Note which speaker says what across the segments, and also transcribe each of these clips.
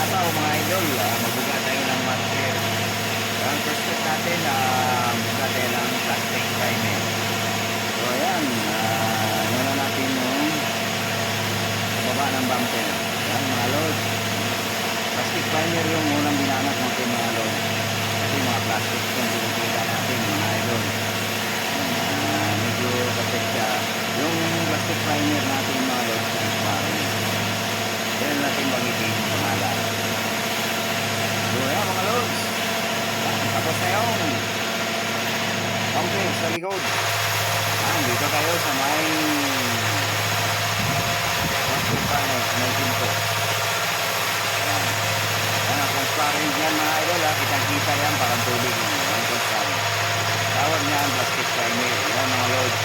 Speaker 1: ibabaw mga idol, magbuga tayo ng material. Ang first step natin, buga tayo ng plastic primer. So ayan, muna natin yung baba ng bumper. Ayan mga lods, plastic primer yung unang binanat natin mga lods. Kasi mga plastic yung pinipila natin mga idol. Medyo kapit siya. Yung plastic primer natin mga lods, yan natin bagitin yung pangalan. So ayan mga lods, tapos na yung bumper sa likod. Dito tayo sa may plastic primer sa may pinto. Yan ang transparent yan mga idol, kitang kita yan, parang tubig yan, ang transparent. Tawag niya ang plastic primer. Yan mga lods,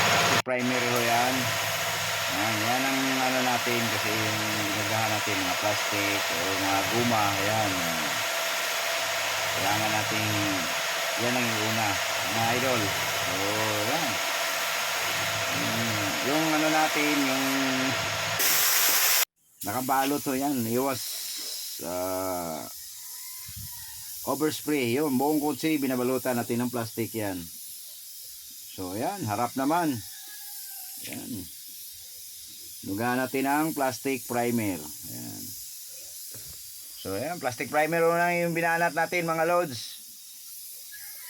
Speaker 1: plastic primer ho yan. Yan ang ano natin, kasi yung ginagawa natin mga plastic o mga guma, yan kailangan natin, yan ang una mga idol. So yan yung ano natin, yung nakabalot to, yan iwas overspray, yun buong kotse binabalutan natin ng plastic yan. So yan, harap naman yan, luga natin ang plastic primer. Ayan. So ayan, plastic primer na yung binanat natin mga lods.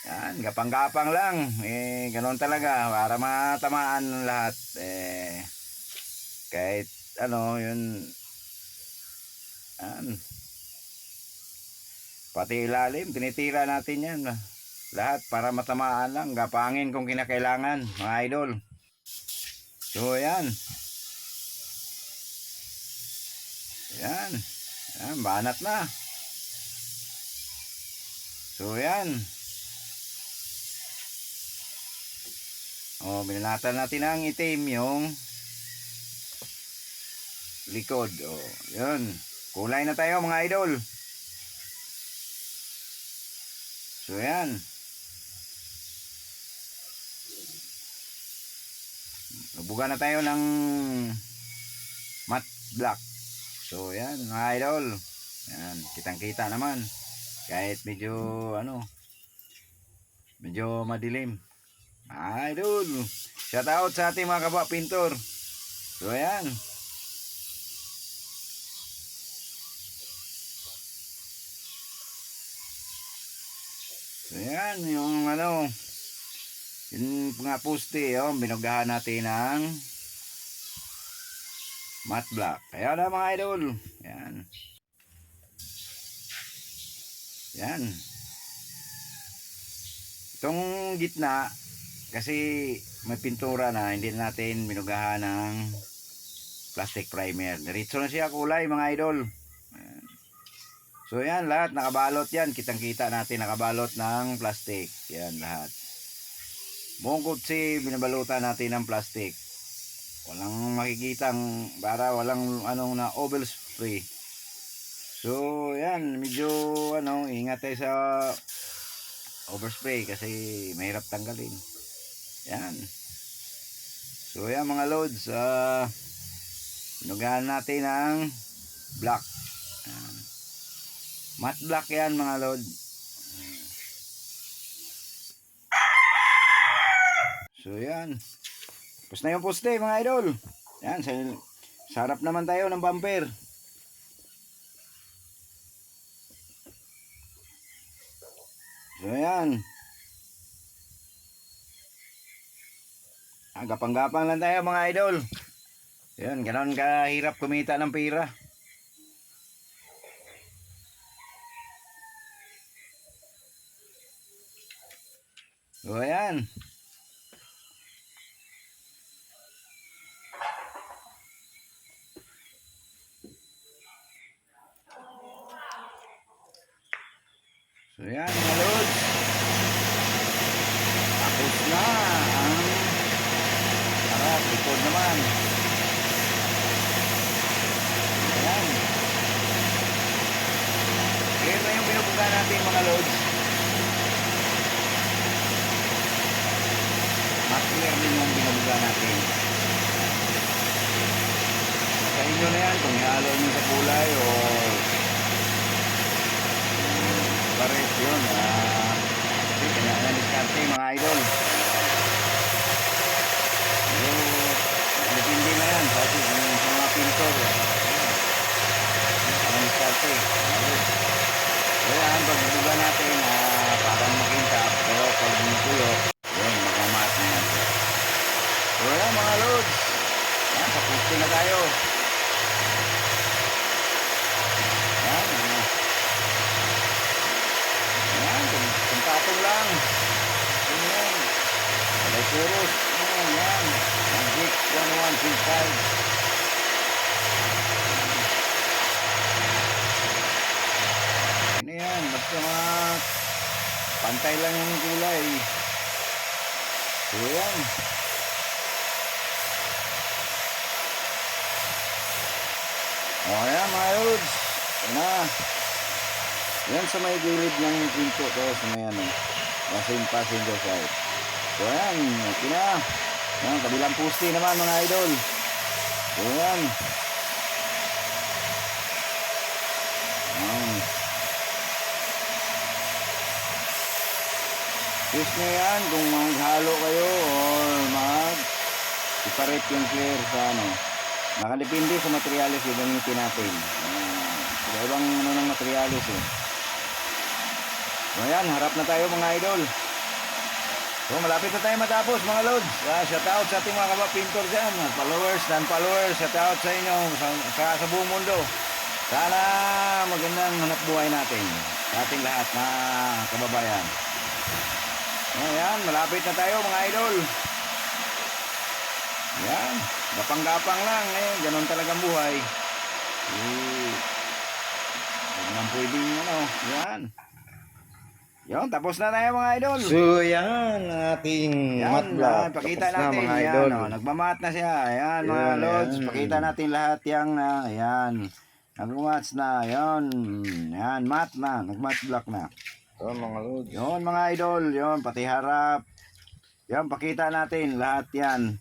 Speaker 1: Yan, gapang-gapang lang. Ganoon talaga para matamaan lahat. Kahit ano, yun. Yan. Pati ilalim, tinitira natin yan. Lahat para matamaan lang. Gapangin kung kinakailangan, mga idol. So ayan. Yan. Yan, banat na. So yan. Binanatan natin ang itim yung likod. Yan. Kulay na tayo mga idol. So yan. Buga na tayo ng matte black. So yan mga idol, yan, kitang kita naman kahit medyo ano, medyo madilim mga idol. Shout out sa ating mga kapwa pintor. So yan, so yan yung ano, yung mga poste, binugahan natin ng matte black. Kaya na mga idol. Yan. Yan. Itong gitna, kasi may pintura na, hindi natin binugahan ng plastic primer. Diretso na siya kulay mga idol. Yan. So yan, lahat nakabalot yan. Kitang kita natin nakabalot ng plastic. Yan lahat. Buong kotse binabalutan natin ng plastic. Walang makikitang, para walang anong na overspray. So yan, medyo ano, ingat tayo sa overspray kasi mahirap tanggalin. Yan. So yan mga loads, binugahan natin ng black. Yan. Matte black yan mga load. So yan. Tapos na yung poste mga idol. Yan, sa harap naman tayo ng bumper. So yan. Gapang-gapang lang tayo mga idol. Yan, ganoon kahirap kumita ng pera. So yan. So yan mga lods, tapos na ang harap, likod naman. Ayan, clear na yung binubuga natin mga lods. Mas-clear din yung binubuga natin. Sa inyo na yan kung ihalo nyo sa kulay o Urus. Yan. Magic 1135. Ano yan? Basta mga pantay lang yung kulay. So yan. O yan mga lods. Yan na. Yan sa may gilid ng pinto to. Sa may ano. Same passenger side. So yan. Okay na. Yan. Kabilang poste naman mga idol. So yan. Yan. Test nyo yan kung maghalo kayo or separate yung clear sa ano. Nakadepende sa materialis yung gamitin natin. Ibang ano ng materialis eh. So yan, harap na tayo mga idol. So malapit na tayo matapos mga lods. Shout out sa ating mga kapapintor dyan, followers, non-followers, shout out sa inyo sa buong mundo. Sana magandang hanap buhay natin sa ating lahat na kababayan. Ayan, malapit na tayo mga idol. Yan, gapang-gapang lang eh, ganun talagang buhay. Huwag nang pwedeng ano, yan. Yan, tapos na tayo mga idol.
Speaker 2: So yan, ating mat block.
Speaker 1: Pakita
Speaker 2: Tapos na,
Speaker 1: natin,
Speaker 2: mga
Speaker 1: yan,
Speaker 2: idol.
Speaker 1: nagmamat na siya. Ayan mga
Speaker 2: Yan,
Speaker 1: lods,
Speaker 2: yan.
Speaker 1: pakita natin lahat yung, ayan. Nagmamat na, yan. Yan, mat na, nagmat block na.
Speaker 2: So mga lods.
Speaker 1: Yon mga idol, yon pati harap. Yan, pakita natin lahat yan.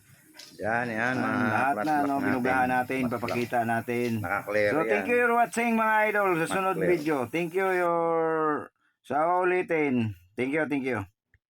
Speaker 2: Yan,
Speaker 1: Lahat
Speaker 2: mat
Speaker 1: na,
Speaker 2: block
Speaker 1: no,
Speaker 2: natin.
Speaker 1: binugahan natin,
Speaker 2: Mat block.
Speaker 1: papakita natin.
Speaker 2: Naka-clear
Speaker 1: So,
Speaker 2: yan.
Speaker 1: thank you for watching mga idol sa sunod
Speaker 2: Mat clear.
Speaker 1: video. Thank you your sa ulitin. Thank you, thank you.